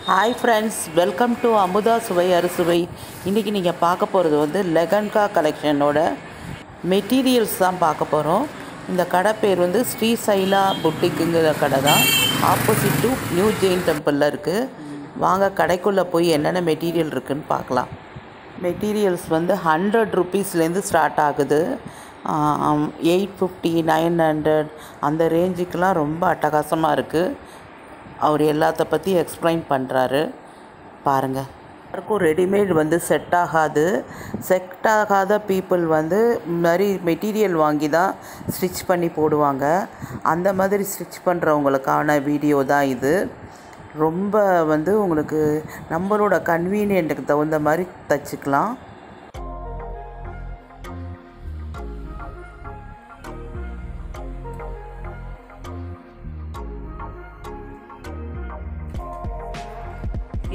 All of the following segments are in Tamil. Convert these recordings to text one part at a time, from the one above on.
Hi friends, welcome to Amudha சுவை அறுசுவை. இன்றைக்கி நீங்கள் பார்க்க போகிறது வந்து லெகன்கா கலெக்ஷனோட மெட்டீரியல்ஸ் தான் பார்க்க போகிறோம். இந்த கடை பேர் வந்து ஸ்ரீ சைலா புட்டிக்குங்கிற கடை தான். ஆப்போசிட் டு நியூ ஜெயின் டெம்பிளில் இருக்குது. வாங்க கடைக்குள்ளே போய் என்னென்ன மெட்டீரியல் இருக்குதுன்னு பார்க்கலாம். மெட்டீரியல்ஸ் வந்து 100 ருபீஸ்லேருந்து ஸ்டார்ட் ஆகுது. 850, 900 அந்த ரேஞ்சுக்கெலாம் ரொம்ப அட்டகாசமாக இருக்குது. அவர் எல்லாத்த பற்றி எக்ஸ்பிளைன் பண்ணுறாரு, பாருங்கள். யாருக்கும் ரெடிமேட் வந்து செட் ஆகாத பீப்புள் வந்து மாதிரி மெட்டீரியல் வாங்கி தான் ஸ்டிச் பண்ணி போடுவாங்க. அந்த மாதிரி ஸ்டிச் பண்ணுறவங்களுக்கான வீடியோ தான் இது. ரொம்ப வந்து உங்களுக்கு நம்மளோட கன்வீனியன்ட்டுக்கு தகுந்த மாதிரி தைச்சிக்கலாம்.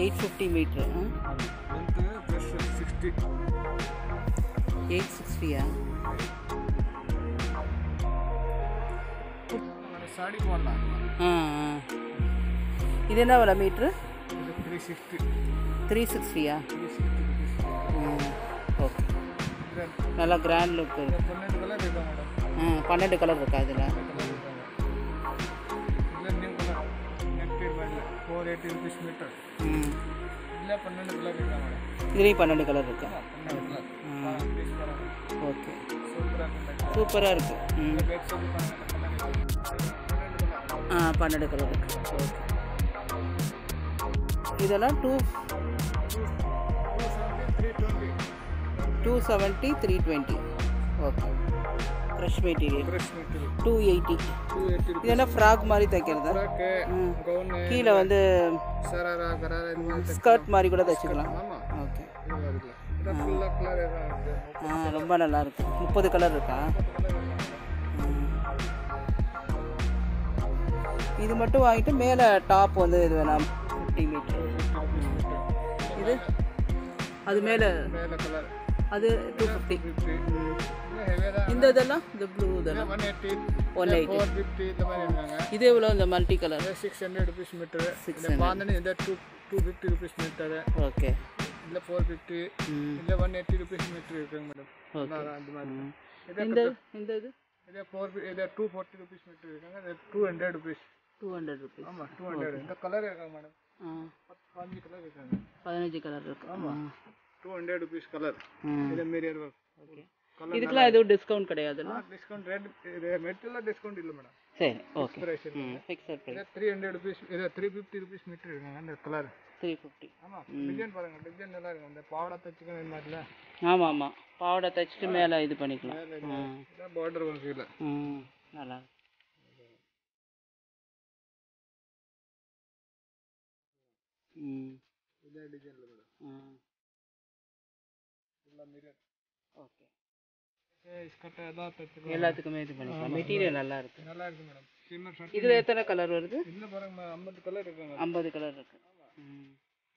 $850 மீட்டர், 860. இது என்ன விலை மீட்ரு? 360. ஓகே, நல்லா கிராண்ட் லுக் இருக்குது. 12 கலர் இருக்கா இதில்? 480 rupees மீட்டர். இல்லை 12 கலர் இருக்கா மேடம்? இதுலேயும் 12 கலர் இருக்கா? ஓகே, சூப்பராக இருக்குது. 12 கலர் இருக்குது. ஓகே, இதெல்லாம் 270, 320. Okay, fresh material 280. இதெல்லாம் ஃப்ராக் மாதிரி தைக்கிறதா? கீழே வந்து ஸ்கர்ட் மாதிரி கூட தைச்சிக்கலாம். ஓகே, ரொம்ப நல்லா இருக்கு. 30 கலர் இருக்கா? இது மட்டும் வாங்கிட்டு மேலே டாப் வந்து இது வேணாம் 50 மீட்டர். இது அது மேலே அது 250. இந்த இதெல்லாம் இந்த ப்ளூ இதெல்லாம் 180. இது எவ்வளோ இந்த மல்டி கலர்? 600 rupees metre. இந்த 250 rupees மீட்டர். ஓகே, இல்லை 450, இல்லை 180 rupees மீட்டர் இருக்குங்க மேடம். அந்த மாதிரி இந்த இந்த இது இதே 240 rupees மீட்டர் இருக்காங்க. 200 rupees. 200 rupees. ஆமாம், 200. இந்த கலர் இருக்காங்க மேடம். 15 கலர் இருக்காங்க. 15 கலர் இருக்கு. ஆமாம், 200 rupees கலர். இது மிரர் ஒர்க். ஓகே, இதுக்கெல்லாம் எதுவும் டிஸ்கவுண்ட் கிடையாதுல்ல? டிஸ்கவுண்ட் ரேட் மெட்டீரியல் டிஸ்கவுண்ட் இல்லை மேடம். சரி, ஓகே. Fixed price. 300 rupees. இது 350 rupees மீட்டர் இருக்காங்க. அந்த கலர் 350. ஆமாம், டிசைன் பாருங்கள், டிசைன் நல்லா இருக்கும். அந்த பாவாடை தைச்சிக்கணும் இந்த மாதிரில. ஆமாம் ஆமாம், பாவாடை தைச்சிட்டு மேலே இது பண்ணிக்கலாம். இதான் பார்டர் ஒர்க் இல்லை. நல்லா இதே டிசைனில் மேடம். ஃபுல்லாக மிரர். ஓகே, ஸ்கர்ட் எல்லாம் தைச்சிக்கலாம். எல்லாத்துக்குமே இது பண்ணிக்கலாம். மெட்டீரியல் நல்லா இருக்குது. நல்லா இருக்குது மேடம். சின்ன ஷர்ட். இதில் எத்தனை கலர் வருது? இதில் பாருங்க 50 கலர் இருக்குங்க. 50 கலர் இருக்குது.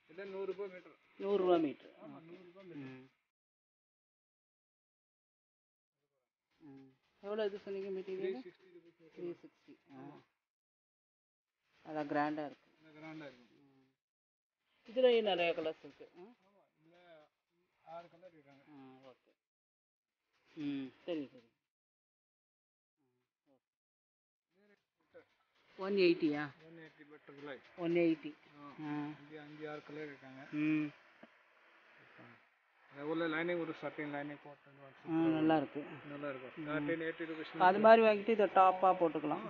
இதில் 100 ரூபாய் மீட்டர். 100 ரூபா மீட்டர். ஆமாம், 100 ரூபாய் மீட்டர். எவ்வளோ இது சொன்னீங்க மெட்டீரியல்? 360. அதான் கிராண்டாக இருக்குது. கிராண்டாக இருக்கும். இதில் நிறைய கலர்ஸ் இருக்குது. ஆமாம், இதில் 6 கலர் இருக்காங்க. ஓகே, சரி சரி. 180. 180 பட்டர்ஃப்ளை. 180. 5-6 கலர் இருக்காங்க. எவ்வளோ லைனிங் ஒரு சர்டின் லைனிங் போட்டு நல்லா இருக்கு. நல்லா இருக்கும். 80 rupees. அது மாதிரி வாங்கிட்டு இதை டாப்பாக போட்டுக்கலாம்.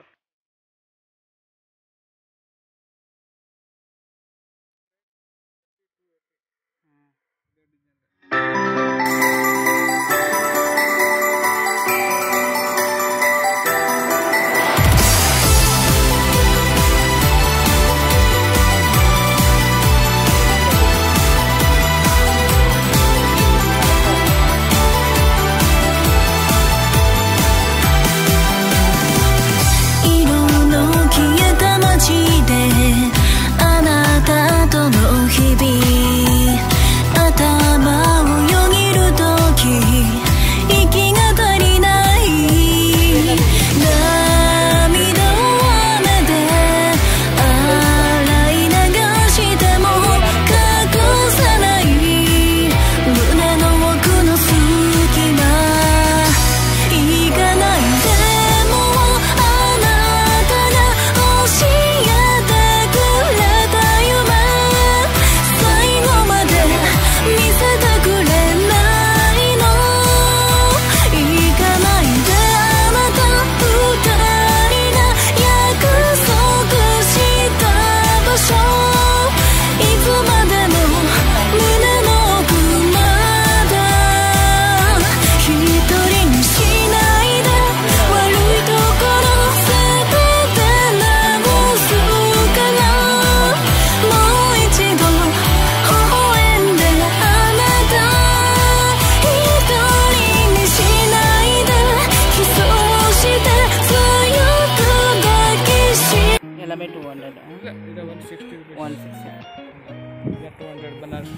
Banaras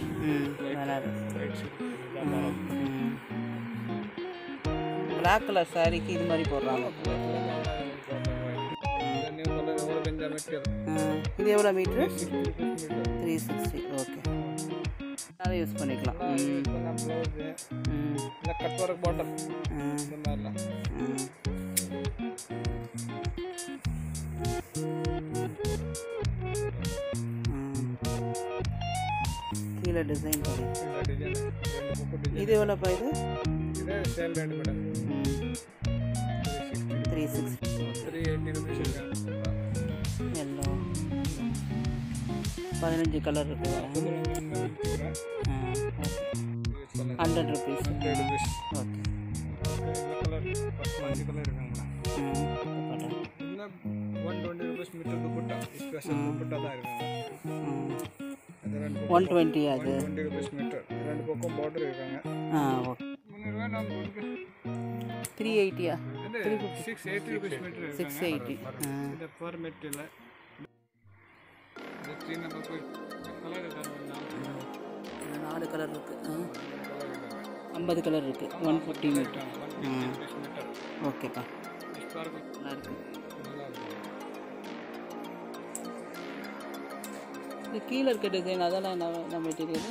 Banaras white silk black colour சாரிக்கு இது மாதிரி போடுறாங்க. நியூ கலர் எவ்வளோ பெஞ்சா மெட்டீரியல் இது எவ்வளோ மீட்ரு? 360 மீட்டர் 360. ஓகே, அதை யூஸ் பண்ணிக்கலாம். யூஸ் பண்ணால் ப்ளவுஸு இல்லை கட் ஒர்க் பாட்டம் இந்த மாதிரிலாம். கீழே டிசைன் பண்ணி இந்த டிசைன் 2 புக்கு டிசைன். இது எவ்வளோப்பா? இது இது சேல் ரேட் மேடம் 360. 380 ருபீஸ் இருக்காங்க. எல்லோ 15 கலர் இருக்கு. 100 ருபீஸ். 100 ருபீஸ். ஓகே, இந்த கலர் 5 கலர் இருக்காங்களா? இல்லை 120 rupees metre dupatta special dupatta தான் இருக்காங்க. 120 அது 120 ருபீஸ் மீட்டர். 2 பக்கம் பார்டர் இருக்காங்க. ஓகே. 380. 680 rupees metre 680. இந்த பர் மெட்டீரியல் இந்த சின்ன பக்கம் கலர் இருக்காங்க. 4 கலர் இருக்கு. 50 கலர் இருக்கு. 150 மீட்டர். ஓகேப்பா, நல்லா இருக்கு. இது கீழே இருக்க டிசைன் அதெல்லாம் என்ன மெட்டீரியல்?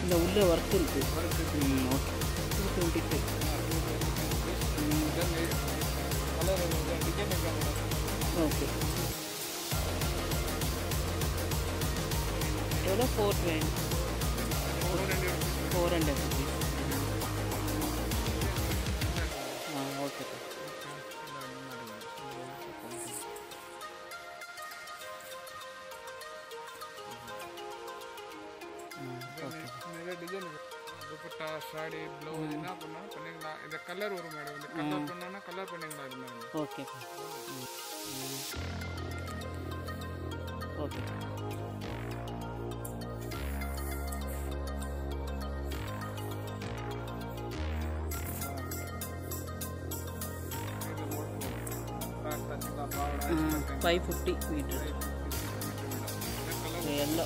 இந்த உள்ள ஒர்க் இருக்கு. ஓகே, 225. ஓகே, எவ்வளோ? 400 ருபீஸ். ஓகே. நிறைய டிசைன் துப்பட்டா சாடி ப்ளவுஸ் என்ன பண்ணால் பண்ணிக்கலாம். இந்த கலர் வரும் மேடம். இந்த கலர் பண்ணோன்னா கலர் பண்ணிக்கலாம். இது மாதிரி ஓகே ஓகே. பாவடை 550 மீட்டர். Yellow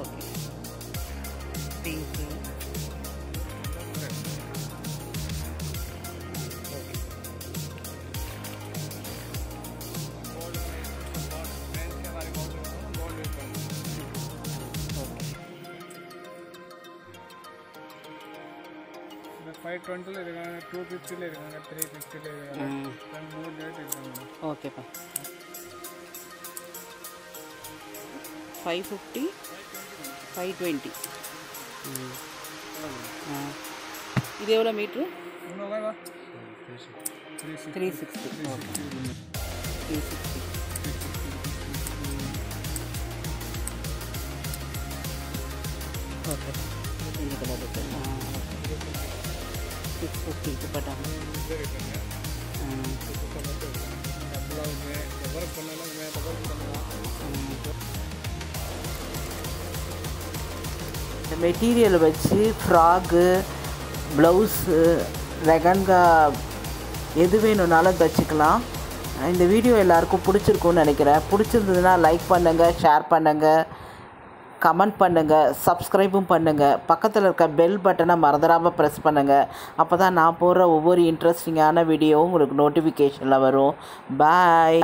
okay. பிங்க் இந்த 520 இருக்காங்க, 250 இருக்காங்க, 350 இருக்காங்க. 3 ரேட் இருக்காங்க. ஓகேப்பா. 550 520. இது எவ்வளோ மீட்ரு? 360. ஓகே, 360. ஓகே, இந்த கலர் இருக்கு. 650 துப்பட்டா. இந்த மெட்டீரியலை வச்சு ஃப்ராக்கு, ப்ளவுஸு, லெஹங்கா எது வேணும்னாலும் தைச்சிக்கலாம். இந்த வீடியோ எல்லாருக்கும் பிடிச்சிருக்குன்னு நினைக்கிறேன். பிடிச்சிருந்ததுன்னா லைக் பண்ணுங்கள், ஷேர் பண்ணுங்கள், கமெண்ட் பண்ணுங்கள், சப்ஸ்கிரைபும் பண்ணுங்கள். பக்கத்தில் இருக்க பெல் பட்டனை மறந்துடாமல் ப்ரெஸ் பண்ணுங்கள். அப்போ தான் நான் போடுற ஒவ்வொரு இன்ட்ரெஸ்டிங்கான வீடியோவும் உங்களுக்கு நோட்டிஃபிகேஷனில் வரும். பாய்.